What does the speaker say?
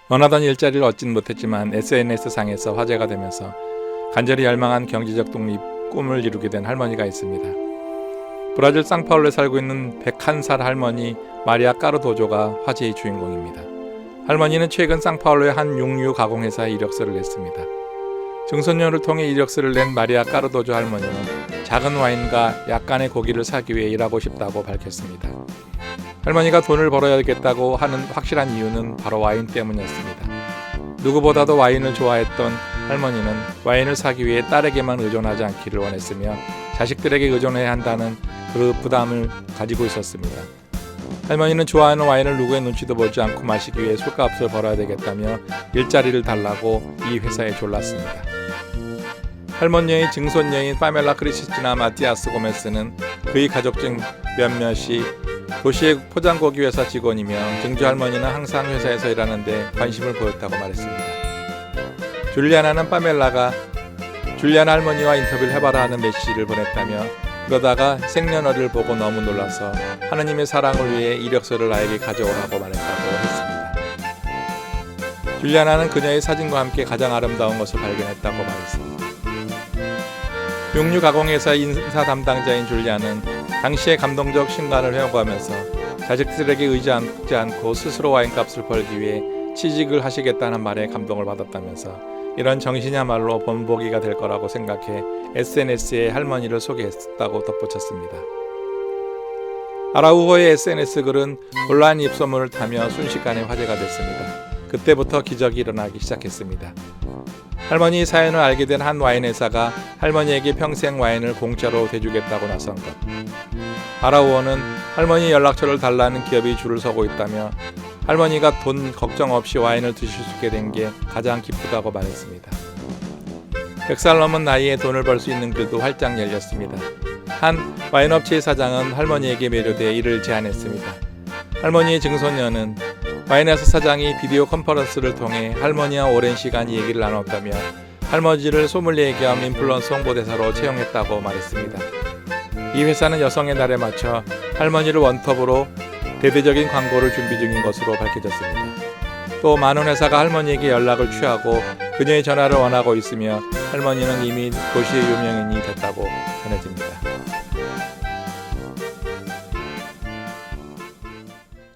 원하던 일자리를 얻진 못했지만 SNS상에서 화제가 되면서 간절히 열망한 경제적 독립 꿈을 이루게 된 할머니가 있습니다. 브라질 상파울루에 살고 있는 101살 할머니 마리아 까르도조가 화제의 주인공입니다. 할머니는 최근 상파울루의 한 육류 가공회사에 이력서를 냈습니다. 증손녀를 통해 이력서를 낸 마리아 까르도조 할머니는 작은 와인과 약간의 고기를 사기 위해 일하고 싶다고 밝혔습니다. 할머니가 돈을 벌어야겠다고 하는 확실한 이유는 바로 와인 때문이었습니다. 누구보다도 와인을 좋아했던 할머니는 와인을 사기 위해 딸에게만 의존하지 않기를 원했으며 자식들에게 의존해야 한다는 그 부담을 가지고 있었습니다. 할머니는 좋아하는 와인을 누구의 눈치도 보지 않고 마시기 위해 술값을 벌어야 되겠다며 일자리를 달라고 이 회사에 졸랐습니다. 할머니의 증손녀인 파멜라 크리스티나 마티아스 고메스는 그의 가족 중 몇몇이 도시의 포장고기 회사 직원이며 증조 할머니는 항상 회사에서 일하는데 관심을 보였다고 말했습니다. 줄리아나 할머니와 인터뷰를 해봐라 하는 메시지를 보냈다며 그러다가 생년월일을 보고 너무 놀라서 하느님의 사랑을 위해 이력서를 나에게 가져오라고 말했다고 했습니다. 줄리아나는 그녀의 사진과 함께 가장 아름다운 것을 발견했다고 말했습니다. 육류 가공회사 인사 담당자인 줄리아는 당시의 감동적 신간을 회고하면서 자식들에게 의지하지 않고 스스로 와인값을 벌기 위해 취직을 하시겠다는 말에 감동을 받았다면서 이런 정신이야말로 본보기가 될 거라고 생각해 SNS에 할머니를 소개했다고 덧붙였습니다. 아라우호의 SNS 글은 온라인 입소문을 타며 순식간에 화제가 됐습니다. 그때부터 기적이 일어나기 시작했습니다. 할머니 사연을 알게 된 한 와인 회사가 할머니에게 평생 와인을 공짜로 대주겠다고 나선 것. 아라우호는 할머니 연락처를 달라는 기업이 줄을 서고 있다며 할머니가 돈 걱정 없이 와인을 드실 수 있게 된 게 가장 기쁘다고 말했습니다. 100살 넘은 나이에 돈을 벌 수 있는 길도 활짝 열렸습니다. 한 와인업체의 사장은 할머니에게 매료돼 이를 제안했습니다. 할머니의 증손녀는 와인회사 사장이 비디오 컨퍼런스를 통해 할머니와 오랜 시간 얘기를 나눴다며 할머니를 소믈리에 겸 인플루언서 홍보대사로 채용했다고 말했습니다. 이 회사는 여성의 날에 맞춰 할머니를 원톱으로 대대적인 광고를 준비 중인 것으로 밝혀졌습니다. 또 많은 회사가 할머니에게 연락을 취하고 그녀의 전화를 원하고 있으며 할머니는 이미 도시의 유명인이 됐다고 전해집니다.